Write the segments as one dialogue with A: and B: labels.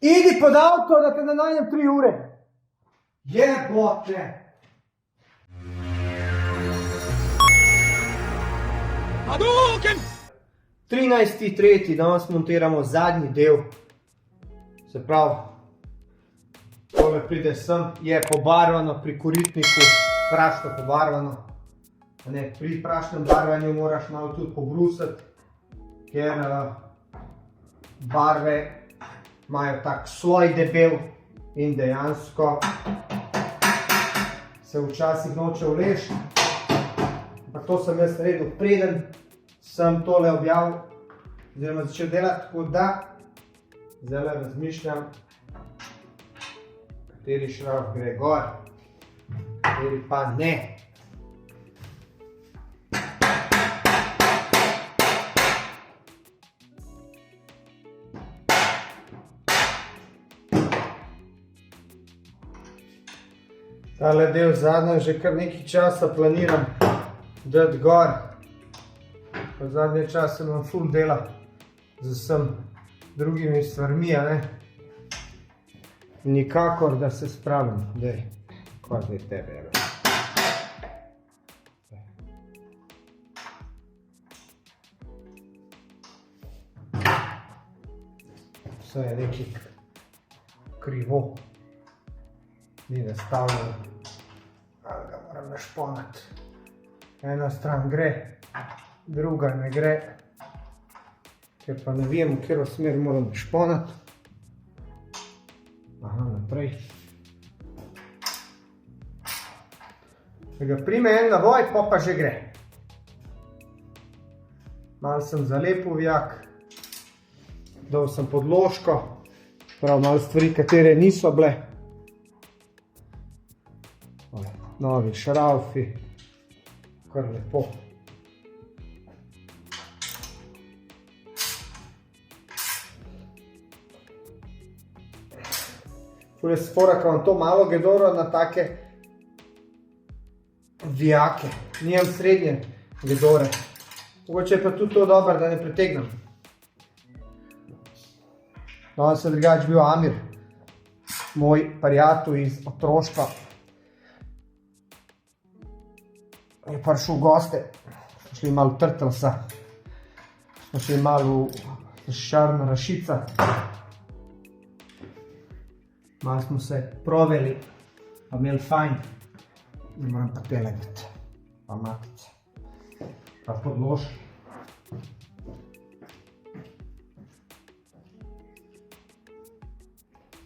A: Idi pod avto, da te ne najdem 3 ure. Jebote.
B: Hadouken!
A: 13.3. danes montiramo zadnji del. Se pravi, tole pride sem, je pobarvano pri koritniku, prašno pobarvano. Pri prašnem barvanju moraš malo tudi pobrusiti, ker barve imajo tak sloj debel in dejansko se včasih noče vleči. Ampak to sem jaz naredil preden sem tole objavil oziroma začel delati, tako da zdaj razmišljam, kateri šraf gre gor, kateri pa ne. Tale del zadnji že kar nekaj časa planiram dati gor. V zadnje čase imam ful dela z vsem drugimi stvarmi, Nikakor, da se spravim. Dej, kaj zdaj tebe je. Vse je nekaj krivo. Ni nastavljeno, ali ga moram našponati. Ena stran gre, druga ne gre, ker pa ne vem, v katero smer moram našponati. Aha, naprej. Če ga prime en navoj, pa že gre. Malo sem zalepil vijak, dal sem podložko, prav malo stvari, katere niso bile. Novi šraufi, kar lepo. Ful je spora, ko vam to malo gedoro na take vijake. Nijem srednje gedore. Mogoče je pa tudi to dobro, da ne pretegnem. Danes je drugače bil Amir, moj prijatelj iz otroštva. Je prišel v goste, smo šli malo v Trtlsa, smo šli malo v Šarna Rašica. Malo smo se proveli, pa imeli fajn. Ne moram pa tele dati, pa matice, pa podlož.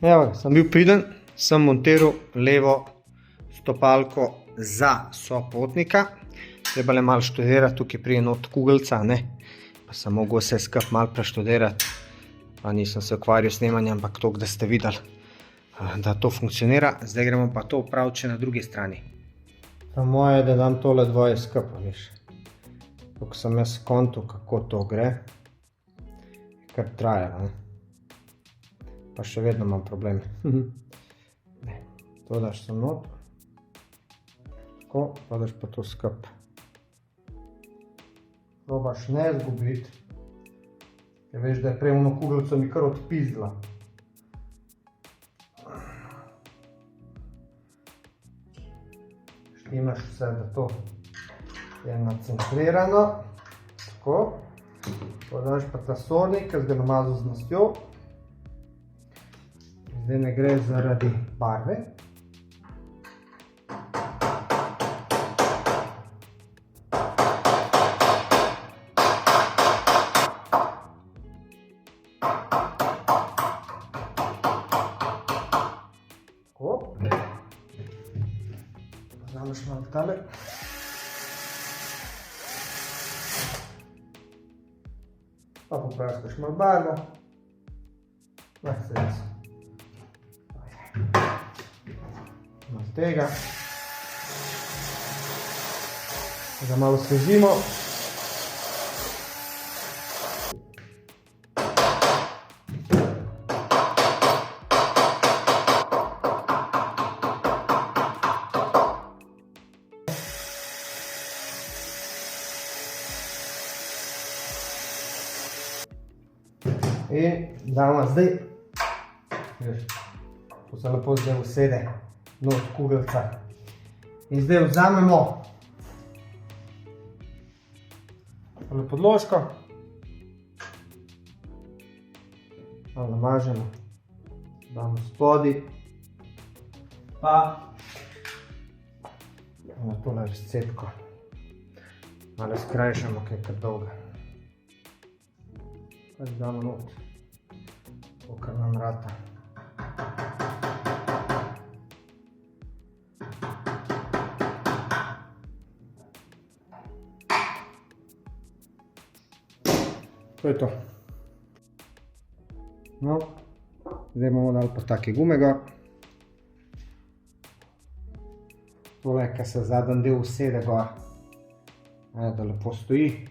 A: Evo, sem bil priden, sem montiral levo stopalko za sopotnika. Treba le malo študirati, tukaj prije not kugelca, pa sem mogel vse skup malo preštudirati, pa nisem se ukvarjal s snemanjem, ampak toliko, da ste videli, da to funkcionira. Zdaj gremo pa to upraviti še na drugi strani. Pa moje je, da dam tole dvoje skup, viš. Ko sem jaz kontil, kako to gre, je kar trajalo, pa še vedno imam probleme. To daš sem not. Tako, pa daš pa to skup. Probaš ne zgubiti, ker veš, da je prej ono kuglico mi kar odpizdila. Štimaš vse, da to je nacentrirano. Tako. Pa daš pa ta sodnik, ki ga namazal z mastjo. Zdaj ne gre zaradi barve. Vzameš malo tale. Pa popraskaš malo barvo. Malo tega. Da malo osvežimo. In damo zdaj To se lepo zdaj usede not kugelca. In zdaj vzamemo tole podložko, malo namažemo, damo spodaj, pa na tole razcepko malo skrajšamo, kaj je kar dolga. Pa damo not, to kar nam rata. To je to. No, zdaj bomo dali pa take gume gor. Tole, kar se zadnji del usede gor, da lepo stoji.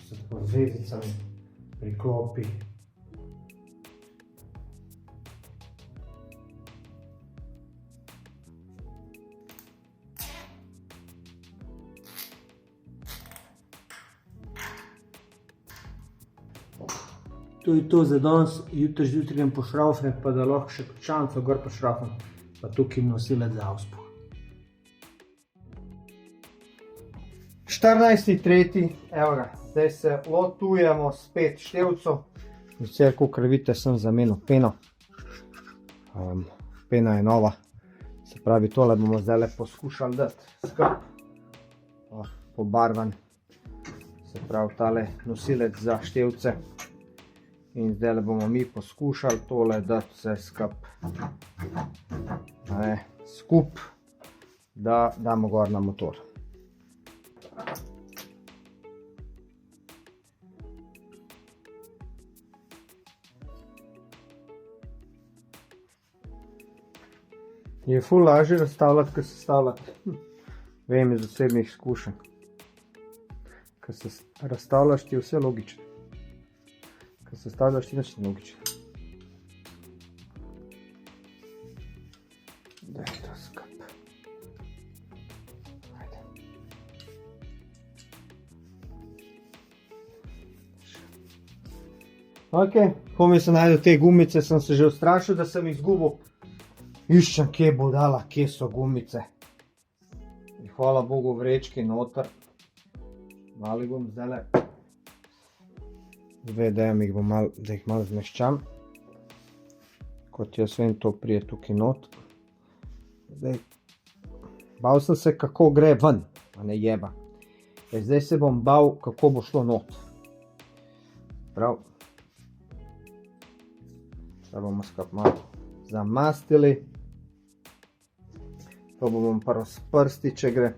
A: Se tako z vezicami priklopi. To je to za danes, jutri zjutraj grem pošraufniti, pa da lahko še ključanico gor pošraufnem, pa tukaj nosilec za auspuh. 14.3. Evo ga, zdaj se lotujemo spet števcev. Vse, kakor vidite, sem zamenil peno. Pena je nova, se pravi, tole bomo zdaj poskušali dati skrb, pobarvan, se pravi, tale nosilec za števce. In zdaj bomo mi poskušali tole dati vse skup, da damo gor na motor. Je ful lažje razstavljati, kot sestavljati. Vem iz osebnih izkušenj. Ko se razstavljaš, ti je vse logično. Ko se stavljaš, ti nič ni logično. Daj to skup. Ajde. Ok, ko mi se najdu te gumice, sem se že ustrašil, da sem jih izgubil. Iščem, kje bo dala, kje so gumice. In hvala Bogu vrečki noter. Malo bom zdajle. Zdaj dajem jih bom malo, da jih malo zmeščam. Kot jaz vem, to prije tukaj not. Zdaj, bal sem se, kako gre ven, a ne jeba. Zdaj se bom bal, kako bo šlo not. Prav. Zdaj bomo skup malo zamastili. To bom prvo s prsti, če gre.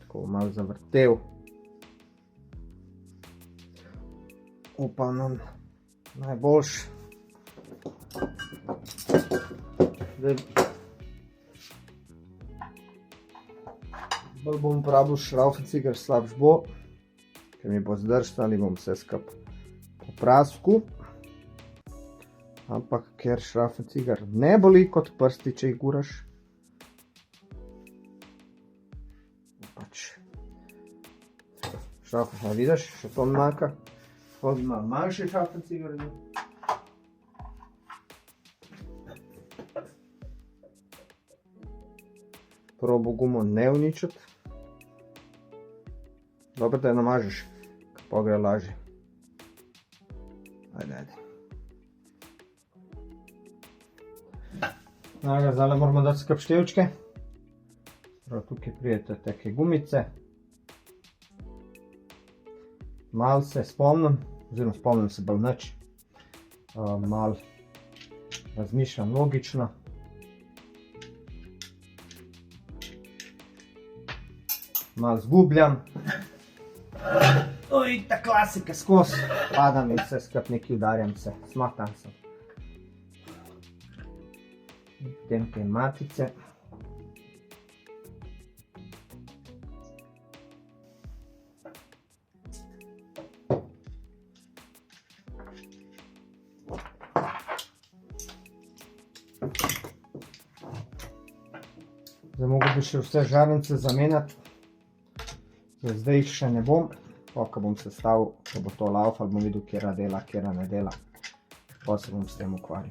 A: Tako malo zavrtel. Upam nam najboljš. Zdaj bolj bom uporabil šravfenciger, slabš bo, ker mi bo zdržal in bom vse skup poprasku. Ampak ker šravfenciger ne boli kot prsti, če jih guraš. Pač. Šravfenciger, vidiš, še to manjka. Spod ima manjši šravfenciger. Probo gumo ne uničiti. Dobro, da jo namažeš, pa gre lažje. Ajde, ajde. Zdaj moramo dati skup števčke. Tukaj prijete take gumice. Malo se spomnim, oziroma spomnim se bolj nič. Malo razmišljam logično. Malo zgubljam. Oj, ta klasika skozi. Padam in vse skup nekaj udarjam se, smatam se. Potem te matice. Zdaj mogo bi še vse žarnice zamenjati. Zdaj jih še ne bom. ko bom sestavil, ko bo to laufal, bom videl, kjera dela, kjera ne dela. Pa se bom s tem ukvarjal.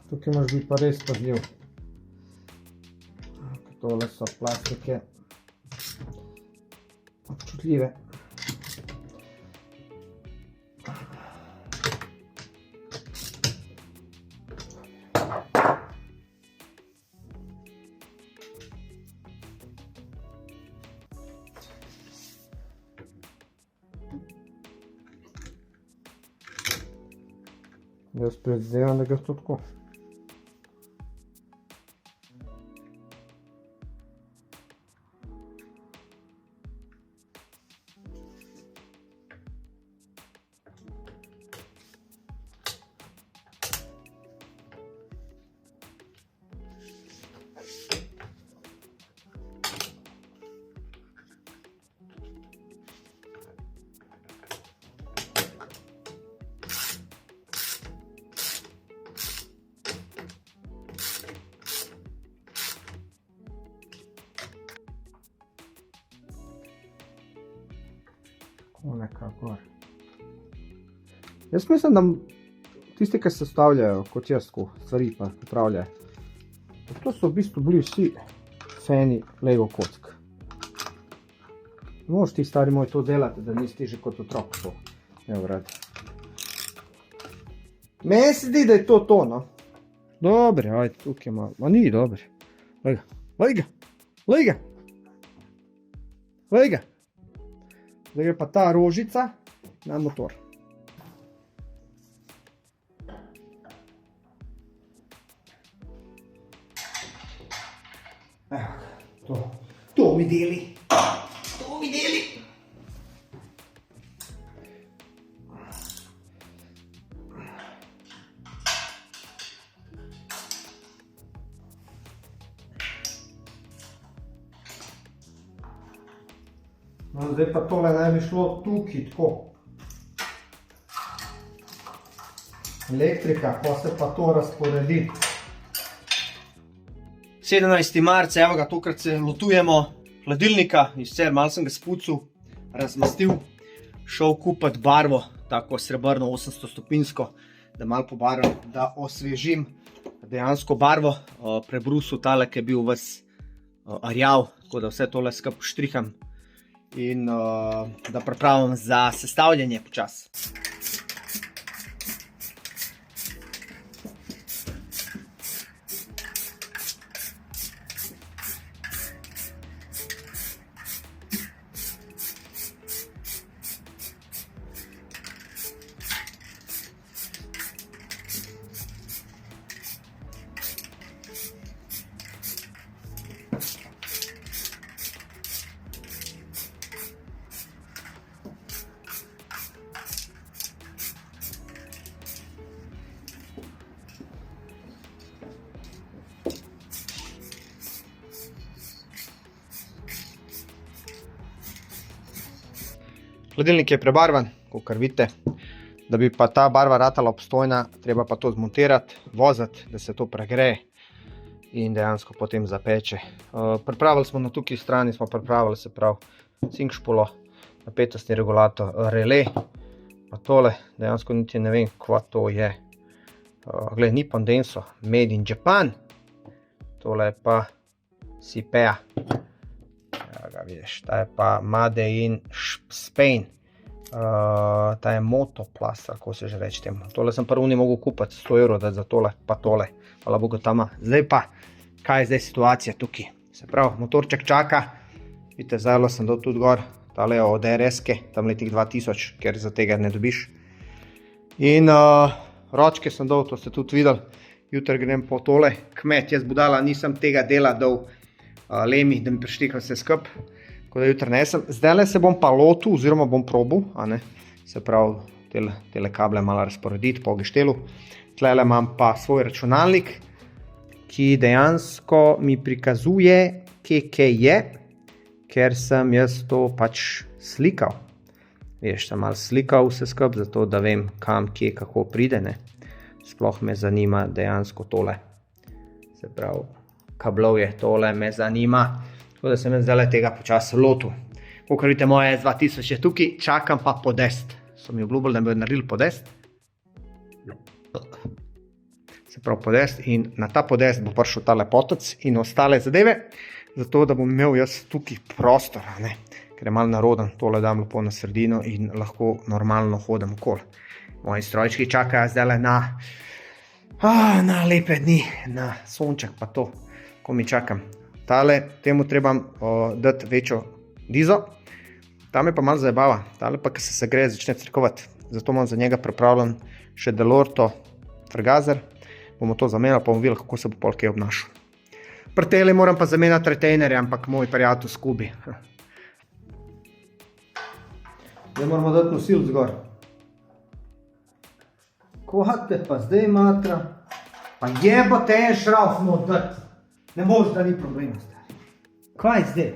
A: Tukaj moraš biti pa res pazljiv. Tole so plastike občutljive. Jaz predvidevam, da gre to tako. Nekako. Jaz mislim, da tisti, ki se stavljajo kot jaz, stvari pa popravljajo, to so v bistvu bili vsi fani Lego kock. Moš ti, stari moj, to delati, da nisi ti že kot otrok to. Evo, rad. Meni se zdi, da je to, no. Dobre, ajde, tukaj malo. Ma ni dobre. Lej ga, lej ga, lej ga. Lej ga. Zdaj je pa ta rožica na motor. Evo, to mi deli. To mi deli. No, zdaj pa tole naj bi šlo tukaj, tako. Elektrika, pa se pa to razporedi. 17. marca, evo ga, tokrat se lotujemo hladilnika, in sicer malo sem ga spucil, razmastil, šel kupiti barvo, tako srebrno 800 stopinjsko, da malo pobarvam, da osvežim dejansko barvo, prebrusil tale, ki je bil ves rjav, tako da vse tole skupaj štriham in da pripravim za sestavljanje počasi. Hladilnik je prebarvan, kakor vidite. Da bi pa ta barva ratala obstojna, treba pa to zmontirati, voziti, da se to pregreje in dejansko potem zapeče. Pripravili smo na tukaj strani, smo pripravili se prav cinkšpulo, napetostni regulator, relé, pa tole, dejansko niti ne vem, kva to je. Glej, Nippon Denso, made in Japan, tole je pa Sipea. Vidiš, ta je pa Made in Spain, ta je Motoplast, kako se že reči temu. Tole sem prvo ni mogel kupiti 100 evrov, da za tole, pa tole, hvala Bogu tama. Zdaj pa, kaj je zdaj situacija tukaj? Se pravi, motorček čaka, vidite, zdaj sem dal tudi gor, tale je od RS-ke, tam letih 2000, ker za tega ne dobiš. In ročke sem dal, to ste tudi videli, jutri grem po tole, kmet, jaz budala, nisem tega dela dal Lemi, da mi prištikam vse skup, tako da jutri nesem. Zdajle se bom pa lotil, oziroma bom probal, se pravi, tele kable malo razporediti po geštelu. Tlele imam pa svoj računalnik, ki dejansko mi prikazuje, kje je, ker sem jaz to pač slikal. Veš, sem malo slikal vse skupaj, zato da vem, kam, kje, kako pride, ne. Sploh me zanima dejansko tole. Se pravi, kablovje, tole me zanima. Tako da sem zdaj tega počasi lotil. Kakor vidite, moje S2000 je tukaj, čakam pa podest. So mi obljubili, da mi bodo naredili podest. Se pravi podest in na ta podest bo prišel ta lepotec in ostale zadeve, zato da bom imel jaz tukaj prostor, ne. Ker je malo naroden, tole dam lepo na sredino in lahko normalno hodim okoli. Moji strojčki čakajo zdaj na lepe dni, na sonček pa to, ko mi čakam. Temu trebam dati večjo dizo, tam je pa malo zajebava, tale pa, ko se segreje, začne crkovati. Zato imam za njega pripravljen še Delorto frgazer, bomo to zamenjali, pa bomo videli, kako se bo pol kaj obnašal. Pri tele moram pa zamenjati retainerje, ampak moj prijatelj Skubi. Zdaj moramo dati nosilc gor. Kohate pa zdaj matra. Pa jebote en šrauf mora dati. Ne boš, da ni problema, stari. Kaj zdaj?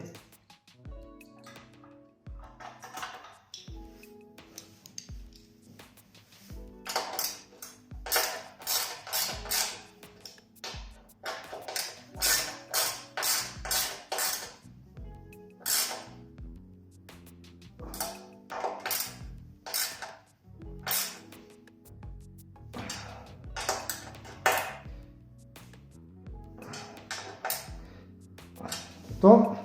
A: To,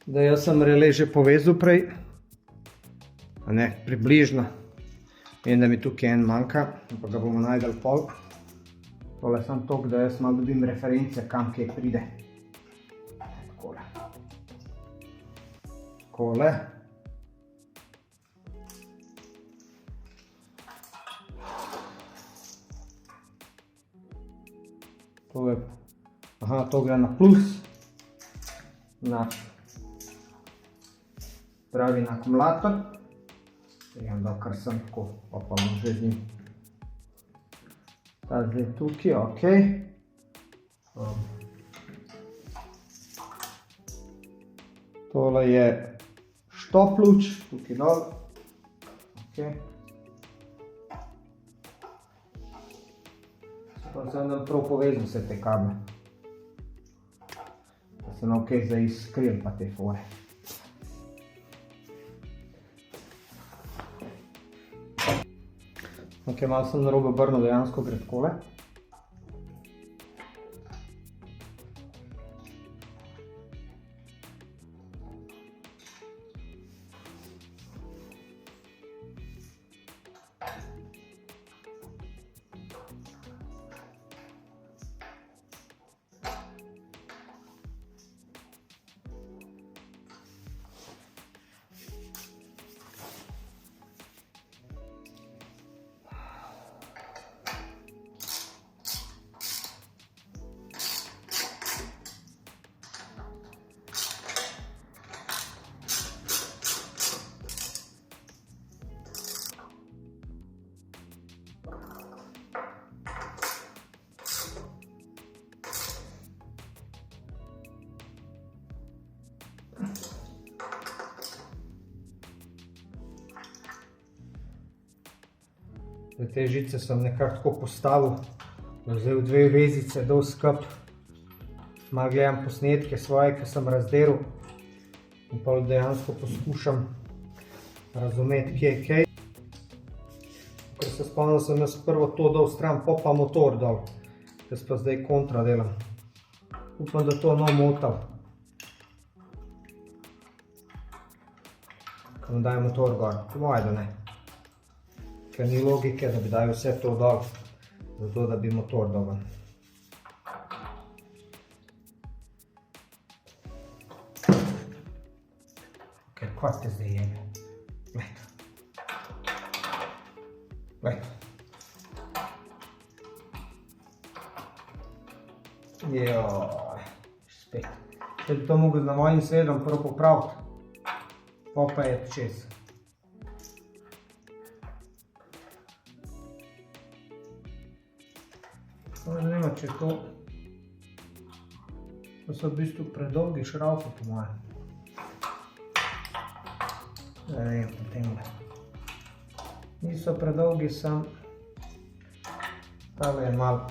A: da jaz sem relej že povezal prej, a ne, približno. Vem, da mi tukaj en manjka, pa ga bomo najdel pol. Tole sem toliko, da jaz malo dobim reference, kam kaj pride. Takole. Takole. To je, aha, to gre na plus. Na pravi na akumulator. Vem, da kar sem tako, pa bom že z njim. Ta zdaj tukaj, ok. Tole je štop luč, tukaj dol. Ok. Pa sem nam prav povezal vse te kable. Se nam kaj zdaj izkril pa te fore. Ok, malo sem narobe obrnil, dejansko gre takole. Te žice sem nekako tako postavil, zdaj v dve vezice dol skup. Malo gledam posnetke svoje, ki sem razdelil in pa dejansko poskušam razumeti, kje je kaj. Ker se spomnil, sem jaz prvo to dal stran, pa motor dal, jaz pa zdaj kontra delam. Upam, da to ne motal. Ko mi daj motor gor, po moje da ne. Ker ni logike, da bi dali vse to dol, zato da bi motor dal ven. Ker kaj te zdaj jebe? Glej. Glej. Joj, spet. Če bi to mogel na mojim sledom prvo popraviti, pa je čez. Zanima, če to so v bistvu predolgi šraufi po mojem. Ne vem, potem niso predolgi, sem tale je malo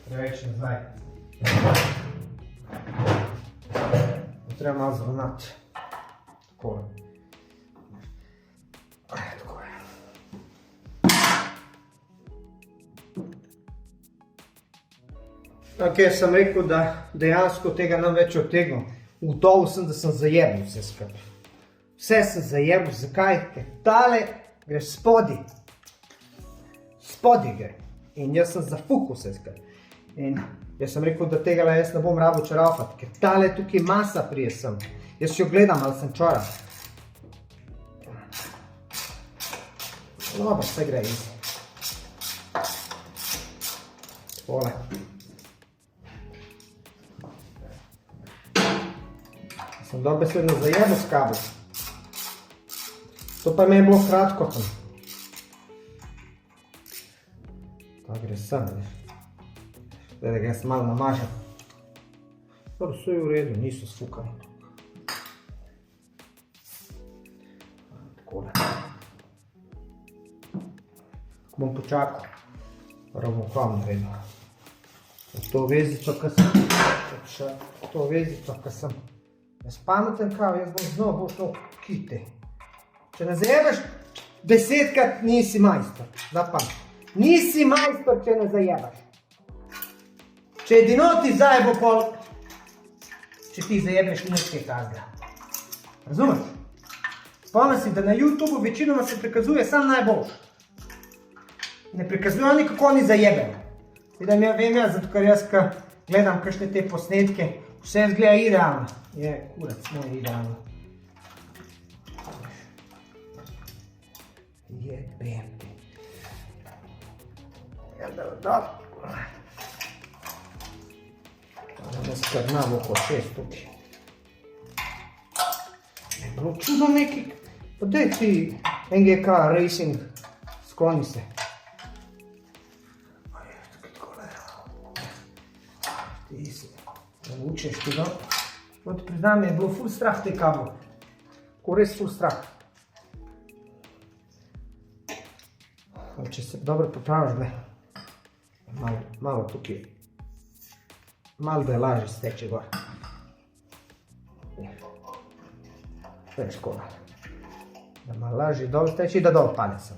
A: preveč nazaj. Treba malo zravnati. Takole. Tako je. Ok, sem rekel, da dejansko tega nam več odtegnil. Ugotovil sem, da sem zajebal vse skupaj. Vse sem zajebal, zakaj? Ker tale gre spodi. Spodi gre. In jaz sem zafukal vse skupaj. In jaz sem rekel, da tega jaz ne bom rabil čarafati, ker tale tukaj masa prije sem. Jaz jo gledam, ali sem čora. Dobro, vse gre easy. Tole. Sem dobesedno zajebal s kabel. To pa je meni bilo kratko tam. Ta gre sem, ne. Zdaj, da ga jaz malo namažem. Dobro, vse je v redu, niso sfukali. Takole. Bom počakal. Ravnopravno naredil. To vezico, ki sem. To vezico, ki sem. Jaz pameten kao, jaz bom znal, boš to kite. Če ne zajebaš, 10krat nisi majstor. Zapamet. Nisi majstor, če ne zajebaš. Če edino ti zajebo pol, če ti zajebeš nekaj kazga. Razumeš? Spomni si, da na YouTubeu večinoma se prikazuje sam najboljš. Ne prikazujejo oni, kako oni zajebejo. Vidim, ja vem jaz, zato ker jaz gledam kakšne te posnetke, vse izgleda idealno. Je, kurac, moj idealno. Jebem ti. Dobro. Jaz krnam oko 6 tukaj. Je bilo čudno nekaj. Pa daj ti NGK Racing, skloni se. Ti se naučeš tega. Od priznam je bilo ful strah te kablo. Tako res ful strah. Če se dobro popraviš, malo tukaj. Malo da je lažje steče gor. Veš kola. Da malo lažje dol steče i da dol pade sam.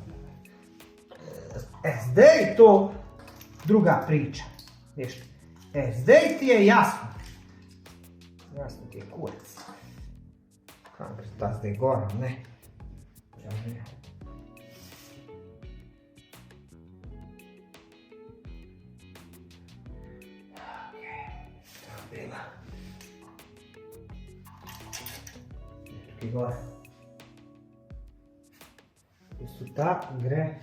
A: Zdaj je to druga priča. Veš. Zdaj ti je jasno. Jasno ti je kurac. Kam gre ta zdaj gor, ne? Ja, ne. Tukaj gor. Isto ta gre.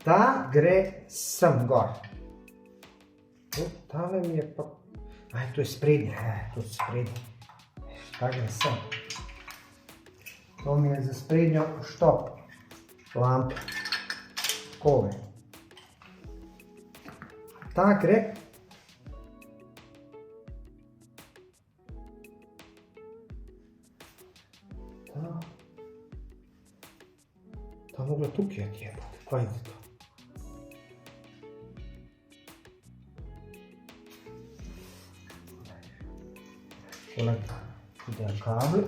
A: Ta gre sem gor. Tale mi je pa... Aj, to je sprednje. To je sprednje. Ta gre sem. To mi je za sprednjo štop. Lamp. Kove. Ta gre. Ta mogla tukaj jebati. Kaj je to? Poleg ide kabel.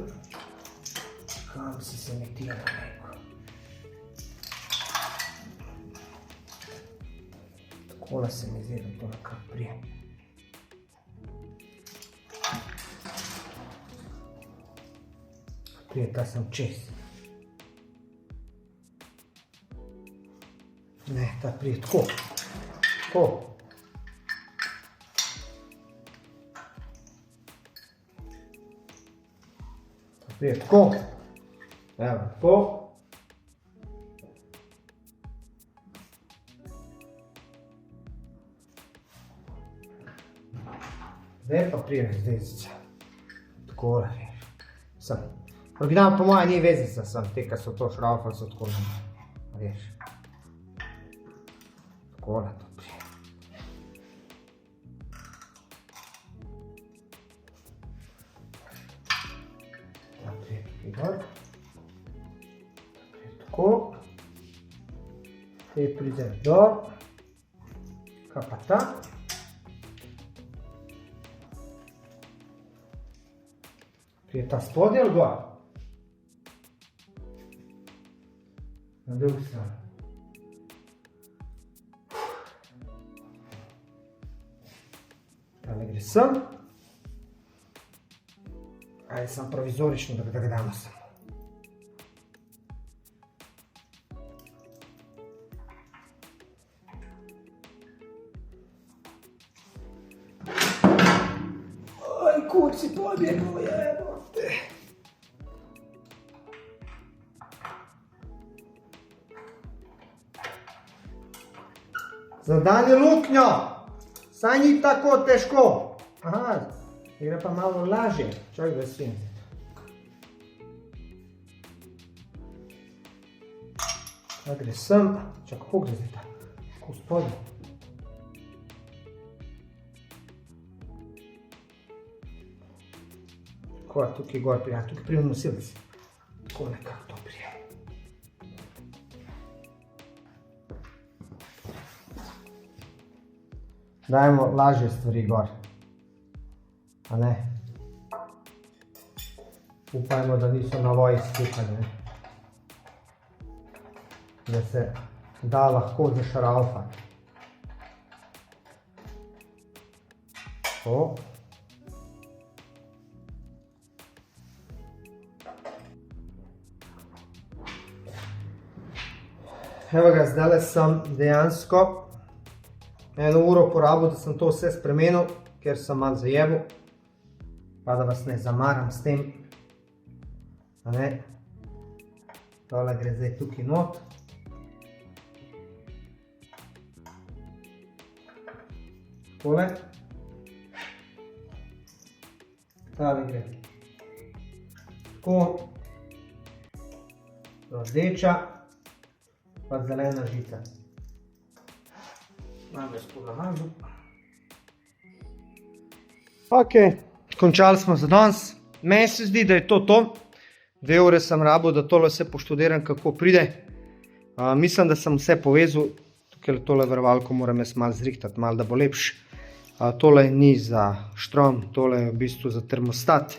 A: Kabel si se metira neko. Takole se mi zdi, da to nekako prije. Prije ta sem čez. Ne, ta prije tako. Tako. Prije tako. Evo, tako. Zdaj pa prije vezica. Takole, veš. Sem. Original po moja ni vezica, sem te, kad so to šraufali, so tako ne. Veš. Takole to prije. Ta prije tukaj gor. Ta prije tako. Te pride dol. Kaj pa ta? Prije ta spodaj ali gor? Na drugi strani. Tale gre sem. Ajde sam provizorično, da ga damo sem. Aj, kurci, pobjegao, jebote. Zadanje luknjo, saj ni tako težko. Aha, gre pa malo lažje, čak da si. Ta gre sem, čak kako gre zdaj ta, tako spodaj. Tako je tukaj gor prija, tukaj prijem nosilci. Tako nekako to prije. Dajmo lažje stvari gor. A ne? Upajmo, da niso navoji skupane. Da se da lahko zašraufati. Tako. Evo ga, zdaj sem dejansko 1 uro porabil, da sem to vse spremenil, ker sem malo zajebil. Pa da vas ne zamaram s tem. A ne? Tole gre zdaj tukaj not. Tole. Tale gre. Tako. Rdeča. Pa zelena žica. Malo jaz ponamažu. Ok, končali smo za danes. Meni se zdi, da je to to. 2 ure sem rabil, da tole vse poštudiram, kako pride. Mislim, da sem vse povezal. Tukaj tole varovalko moram jaz malo zrihtati, malo da bo lepš. Tole ni za štrom, tole je v bistvu za termostat.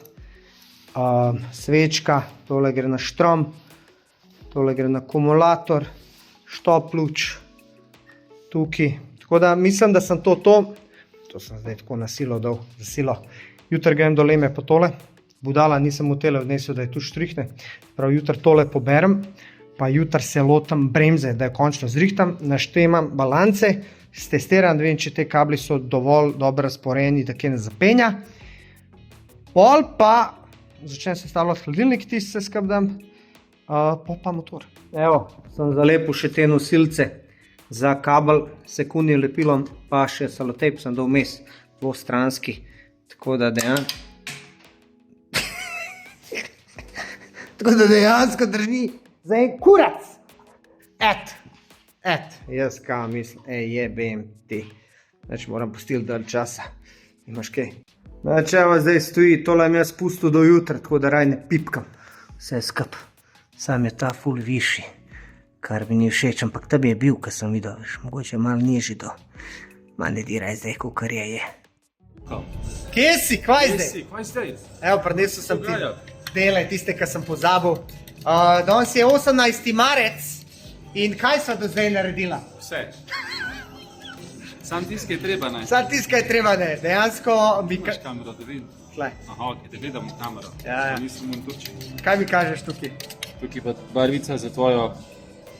A: Svečka, tole gre na štrom. Tole gre na akumulator. Štop luč. Tukaj. Tako da mislim, da sem to. To sem zdaj tako na silo dal, za silo. Jutri grem do Leme po tole. Budala nisem v tele odnesel, da je tu štrihne. Prav jutri tole poberem. Pa jutri se lotam bremze, da jo končno zrihtam. Naštemam balance. Stestiram, da vem, če te kabli so dovolj dobro razporejeni, da kje ne zapenja. Pol pa začnem sestavljati hladilnik, tisti se skrbdam. Pol pa motor. Evo, sem zalepil še te nosilce za kabel, sekundnim lepilom, pa še salotejp sem dal vmes, dvostranski. Tako da dejansko drži za en kurac. Jaz kaj mislim, jebem ti. Znači moram pustiti dalj časa. Imaš kaj? Znači evo zdaj stoji, tole mi jaz pustil do jutra, tako da raj ne pipkam. Vse skup. Sam je ta ful višji, kar mi ni všeč, ampak tebi je bil, kar sem videl, veš, mogoče malo nižji do. Ma ne diraj zdaj, kakor je. Kje si? Kvaj zdaj?
B: Kvaj zdaj?
A: Evo, prinesel sem ti dele, tiste, kar sem pozabil. Danes je 18. marec in kaj sva do zdaj naredila?
B: Vse. Sam tiskaj je treba, ne?
A: Sam tiskaj je treba, ne. Dejansko mi...
B: Imaš kamero, da vidim?
A: Tle.
B: Aha, ok, da gledamo kamero.
A: Ja.
B: Nisem v Turčiji.
A: Kaj mi kažeš tukaj?
B: Tukaj pa barvica za tvojo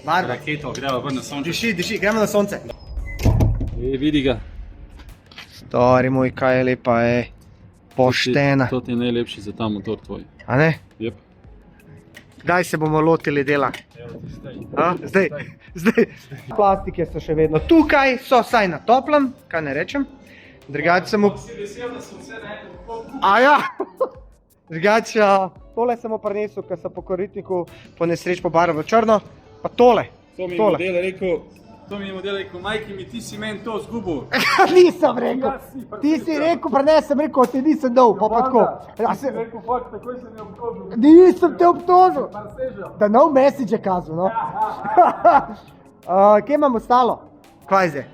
A: Barva.
B: raketo, greva ven na sonce.
A: Diši, gremo na sonce.
B: Vidi ga.
A: Stari moj, kaj je lepa, poštena.
B: To ti je najlepši za ta motor tvoj.
A: A ne?
B: Jep.
A: Kdaj se bomo lotili dela? Zdaj. Plastike so še vedno tukaj, so vsaj na toplem, kaj ne rečem. Drugače sem...
B: Si vesel, da so vse na enem kupu?
A: Aja! Drugače, tole sem prinesel, ker sem po koritniku po nesreč pobaril v črno. Pa tole.
B: To mi je model rekel, To mi je model rekel, majki mi, ti si meni to zgubil.
A: Nisem rekel. Ti si rekel, prenesem rekel, ti nisem dal, pa tako.
B: Ti si rekel, fakt, takoj sem je obtožil.
A: Nisem te obtožil.
B: Marsežo.
A: Da nov message je kazal, no. Kje imamo ostalo? Kaj je zdaj?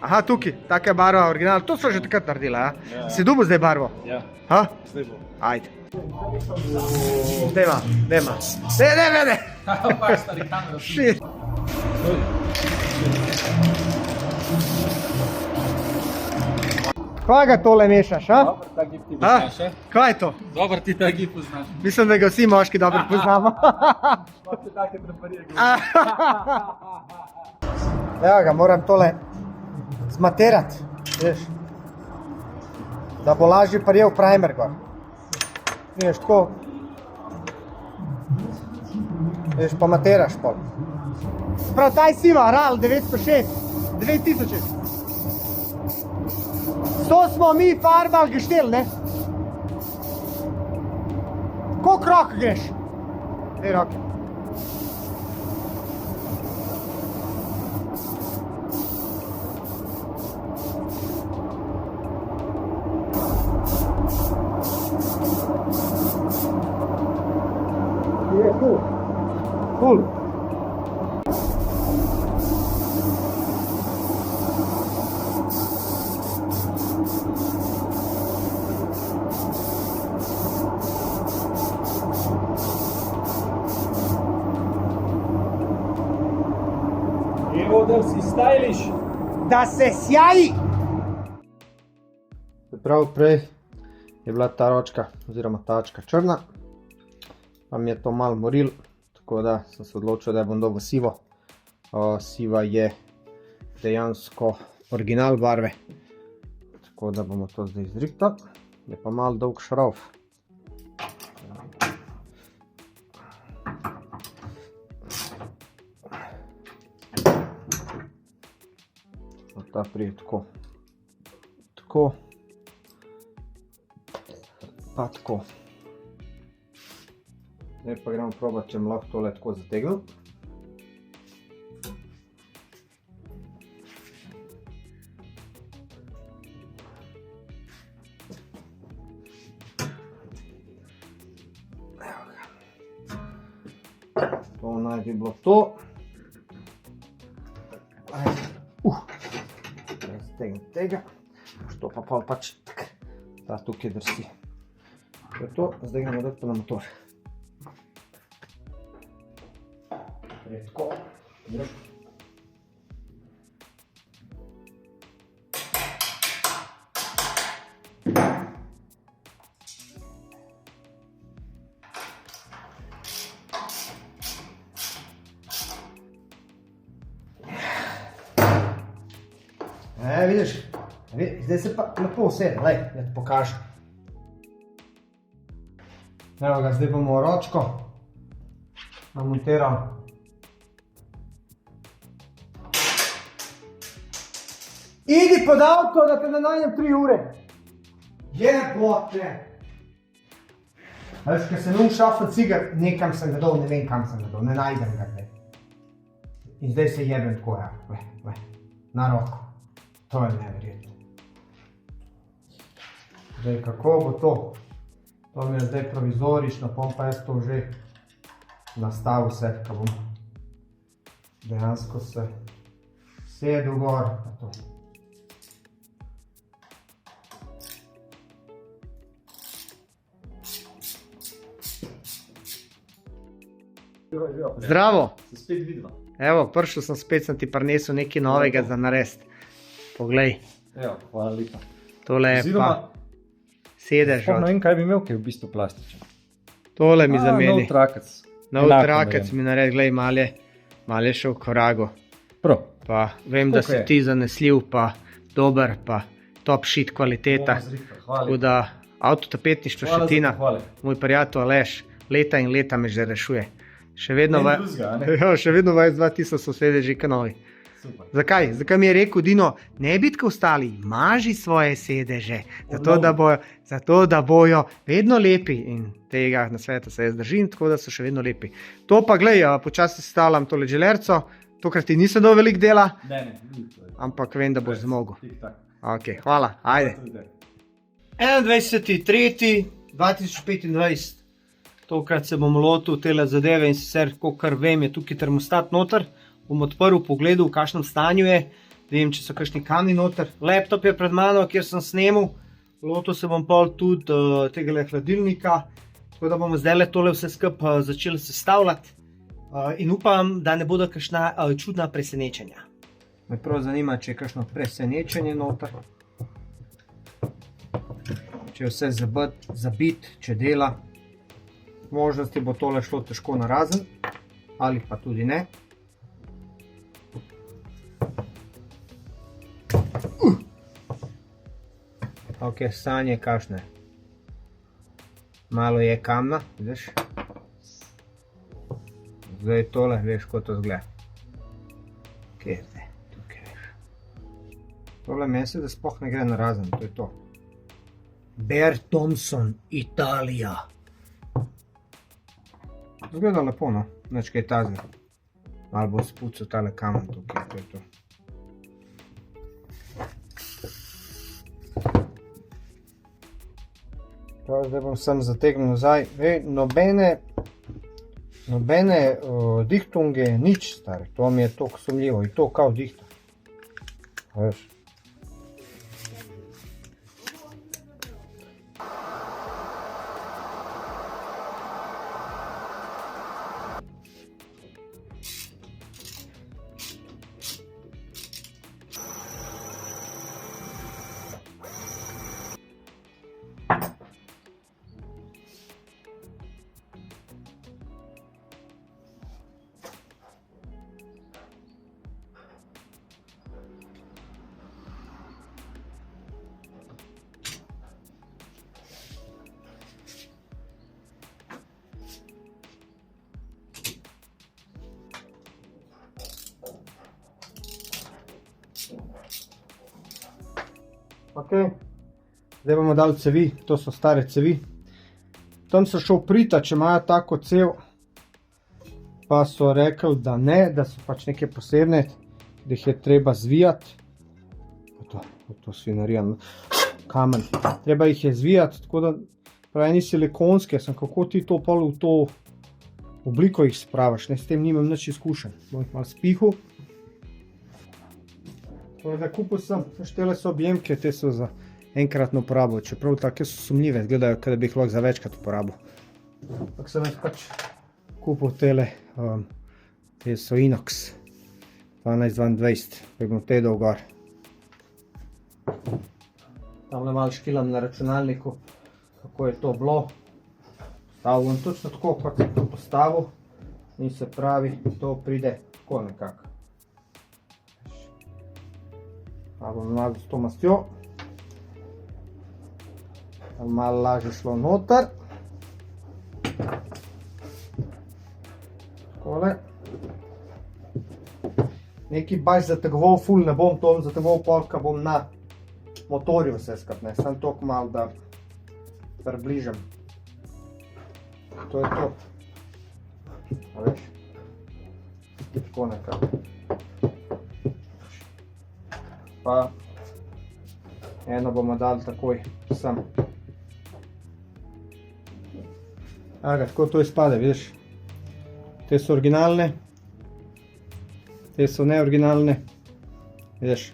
A: Aha, tukaj, taka je barva original. To so že takrat naredila, ja?
B: Ja.
A: Si dobil zdaj barvo?
B: Ja,
A: Ha?
B: zdaj bo.
A: Ajde. Dejma. Ne.
B: Pa, stari kamera.
A: Shit. Kaj ga tole mešaš, ha?
B: Dobar, ta gib ti
A: Ha?
B: poznaš,
A: Kaj je to?
B: Dobar ti ta gib poznaš.
A: Mislim, da ga vsi moški dobro poznamo.
B: Pa ti take traparije
A: Evo ga, moram tole zmaterati, veš, da bo lažje prijel primer gor. Veš, tako, veš, pa materaš pol. Prav, taj Siva, RAL 906, 2000. To smo mi farbali geštel, ne? Koliko rok greš? Dej roke. Je cool. Cool.
B: Evo, da si stylish.
A: Da se sjaji! Prav prej je bila ta ročka oziroma tačka črna, pa mi je to malo moril, tako da sem se odločil, da bom dobil sivo. Siva je dejansko original barve, tako da bomo to zdaj izrihtali. Je pa malo dolg šrauf. Ta prije tako, pa tako. Zdaj pa gremo probati, če lahko tole tako zategnem. Evo ga. To naj bi bilo to. Tega, što pa pol pač ta tukaj drsi. To je to, zdaj gremo dati pa na motor. Tako. Vidiš, zdaj se pa lepo usede, lej, da ti pokažem. Evo ga, zdaj bomo ročko namontirali. Idi pod avto, da te ne najdem 3 ure. Jebote. Veš, ker se ne šafel cigar, nekam sem ga dol, ne vem kam sem ga dol, ne najdem ga zdaj. In zdaj se jebem tako, ja, na roko. To je neverjetno. Zdaj, kako bo to? To mi je zdaj provizorično, pa jaz to že nastavil vse, ko bom dejansko se sedel gor. Zdravo!
B: Se spet vidva.
A: Evo, prišel sem spet, sem ti prinesel nekaj novega za narediti. Poglej.
B: Evo, hvala lepa.
A: Tole je pa sedež.
B: Ne vem, kaj bi imel, ki je v bistvu plastičen.
A: Tole mi zameni.
B: Nov trakec.
A: Nov trakec mi naredi, glej, mal je šel v korago.
B: Prav.
A: Pa vem, da si ti zanesljiv, pa dober, pa top shit kvaliteta. Tako da avtotapetništvo Šetina, moj prijatelj Aleš, leta in leta me že rešuje. Še vedno vaje 2000 so sedeži kanovi. Zakaj? Zakaj mi je rekel Dino, ne biti kot ostali, maži svoje sedeže, zato da bojo vedno lepi in tega na sveta se jaz držim, tako da so še vedno lepi. To pa glej, počasi sestavljam tole želerco, tokrat ti nisem dal veliko dela,
B: Ne.
A: ampak vem, da boš zmogel.
B: Tik tak.
A: Ok, hvala, ajde. 21.3.2025. Tokrat se bom lotil tele zadeve in sicer, kolikor vem, je tukaj termostat noter. Bom odprl, pogledal, v kakšnem stanju je, da vem, če so kakšni kamni noter. Laptop je pred mano, kjer sem snemal. Lotil se bom pol tudi tega hladilnika, tako da bomo zdaj tole vse skupaj začeli sestavljati. In upam, da ne bodo kakšna čudna presenečenja. Me prav zanima, če je kakšno presenečenje noter. Če je vse zabit, če dela. Možnosti bo tole šlo težko narazen, ali pa tudi ne. Ok, stanje kakšne. Malo je kamna, vidiš? Zdaj tole, veš, kot to zgleda. Kje je zdaj? Tukaj, veš. Tole meni se, da sploh ne gre narazen, to je to. Bear Thompson, Italija. Zgleda lepo, no, nič kaj tazga. Malo bo spucal tale kamen tukaj, to je to. Zdaj bom sem zategnil nazaj. Nobene dihtunge, nič stari, to mi je toliko sumljivo in to kao dihta. Veš. Ok, zdaj bomo dali cevi, to so stare cevi. Tam so šel prita, če imajo tako cev, pa so rekli, da ne, da so pač neke posebne, da jih je treba zvijati. To svinarijan, kamen. Treba jih je zvijati, tako da pravi ni silikonske, sem kako ti to pol v to obliko jih spraviš, ne, s tem nimam nič izkušenj. Bom jih malo spihal. Da kupil sem, štele so objemke, te so za enkratno uporabo, čeprav take so sumljive, gledajo, kada bi jih lahko za večkrat uporabil. Tako sem jih pač kupil tele, te so Inox 1222, pa bom te dal gor. Tamle malo škilam na računalniku, kako je to bilo. Postavil bom točno tako, kot sem to postavil in se pravi, to pride tako nekako. Bom malo s to mastjo, malo lažje šlo noter, takole, nekaj baš zategoval ful, ne bom to zategoval pol, ka bom na motorju vse skupaj, samo toliko malo, da približam, to je to, a veš, tako nekako. Pa eno bomo dali takoj sem. Aga, tako to izpade, vidiš. Te so originalne, te so neoriginalne, vidiš.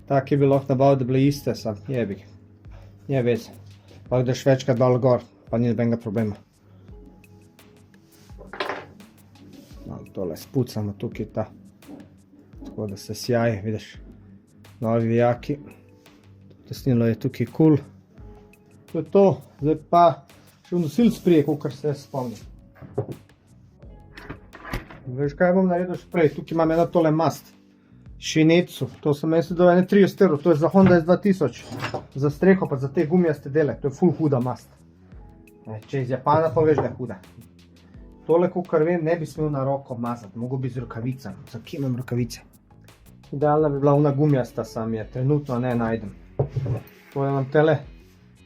A: Take bi lahko nabavil, da bile iste, sam jebik. Je veze. Lahko daš večkrat dol gor, pa ni nobenega problema. Malo tole spucamo tukaj ta, tako da se sjaje, vidiš. Novi vijaki, tesnilo je tukaj kul. To je to, zdaj pa še v nosilc prije, kakor se spomnim. Veš, kaj bom naredil še prej, tukaj imam eno tole mast, Shin-Etsu, to sem jaz dal 30 €, to je za Honda S2000, za streho pa za te gumijaste dele, to je ful huda mast. Če iz Japana pa veš, da je huda. Tole, kakor vem, ne bi smel na roko mazati, mogo bi z rokavicami, za kje imam rokavice? Idealna bi bila ona gumijasta, sam je trenutno ne najdem. To imam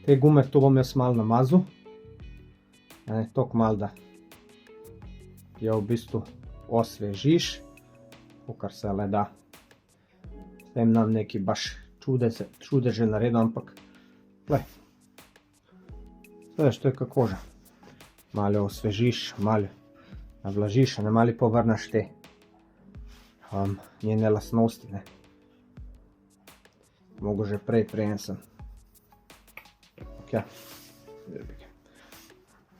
A: te gume, to bom jaz malo namazal. Toliko malo, da jo v bistvu osvežiš. kar se le da. S tem nam neki baš čudeže naredil, ampak glej. Veš, to je kot koža. Malo osvežiš, malo navlažiš, ne malo povrneš te njene lastnosti, ne. Mogo že preden sem. Ok.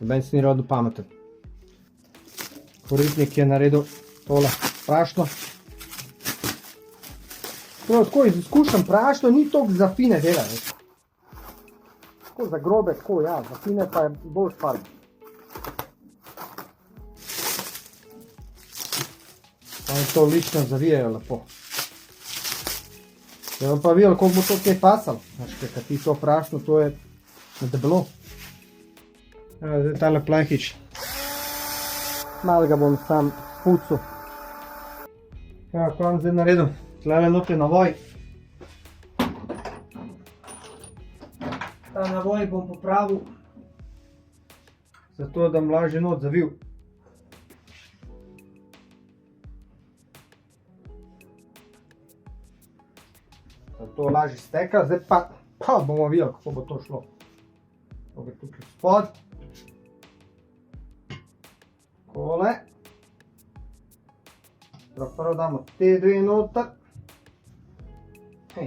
A: Noben si ni rodil pameten. Koritnik je naredil tole prašno. Tako izkušam prašno, ni toliko za fine dela. Tako za grobe, tako ja, za fine pa je bolj farb. Oni to lično zavijajo lepo. Ja bom pa videl, koliko bo to kaj pasalo. Znaš, kaj ti to prašno, to je na debelo. Evo, zdaj tale plehič. Malo ga bom sam spucil. Evo, ko vam zdaj naredil. Tlele not je navoj. Ta navoj bom popravil. Zato, da bom lažje not zavil. To lažje steka, zdaj pa bomo videli, kako bo to šlo. To bo tukaj spod. Takole. Prvo damo te dve noter.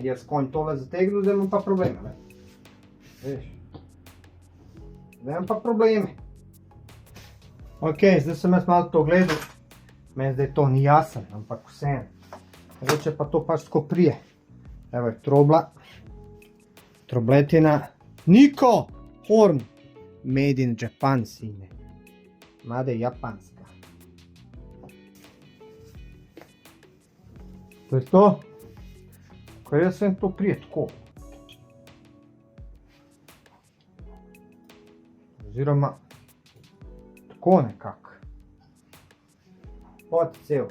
A: Jaz konj tole zategnil, zdaj imam pa probleme. Veš. Zdaj imam pa probleme. Ok, zdaj sem jaz malo to gledal. Meni zdaj to ni jasen, ampak vseeno. Reče pa to pač tako prije. Evo je trobla, trobletina, Niko Horn, made in Japan, sine, made japanska. To je to, ko jaz sem to prije tako. Oziroma, tako nekako. Pod cel.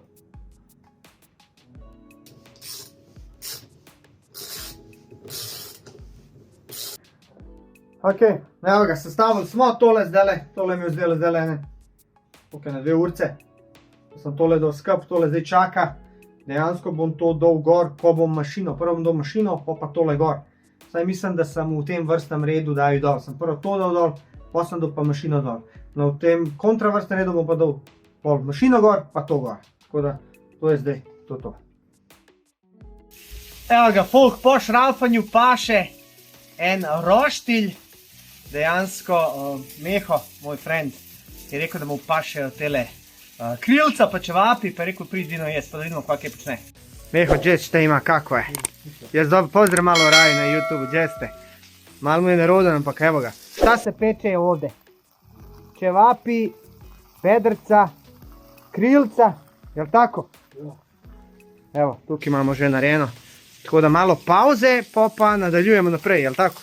A: Ok, evo ga, sestavili smo tole zdajle, tole mi je zdajle ne, tukaj na 2 urce. Sem tole dal skup, tole zdaj čaka, dejansko bom to dal gor, ko bom mašino, prvo bom dal mašino, pa tole gor. Saj mislim, da sem v tem vrstnem redu dal dol, sem prvo to dal dol, pa sem dal pa mašino dol. No v tem kontravrstnem redu bom pa dal pol mašino gor, pa to gor. Tako da, to je zdaj to. Evo ga, folk, po šraufanju paše en roštilj. Dejansko Meho, moj friend, je rekel, da mu pašejo tele krilca, pa čevapi, pa je rekel, pridi vino jesti, pa da vidimo, kaj počne. Meho, gdje šta ima, kako je? Jaz dobro pozdrav malo raj na YouTube, gdje ste? Malo mu je neroden, ampak evo ga. Šta se peče ovde? Čevapi, bedrca, krilca, jel tako? Evo, tukaj imamo že narejeno. Tako da malo pauze, pa nadaljujemo naprej, jel tako?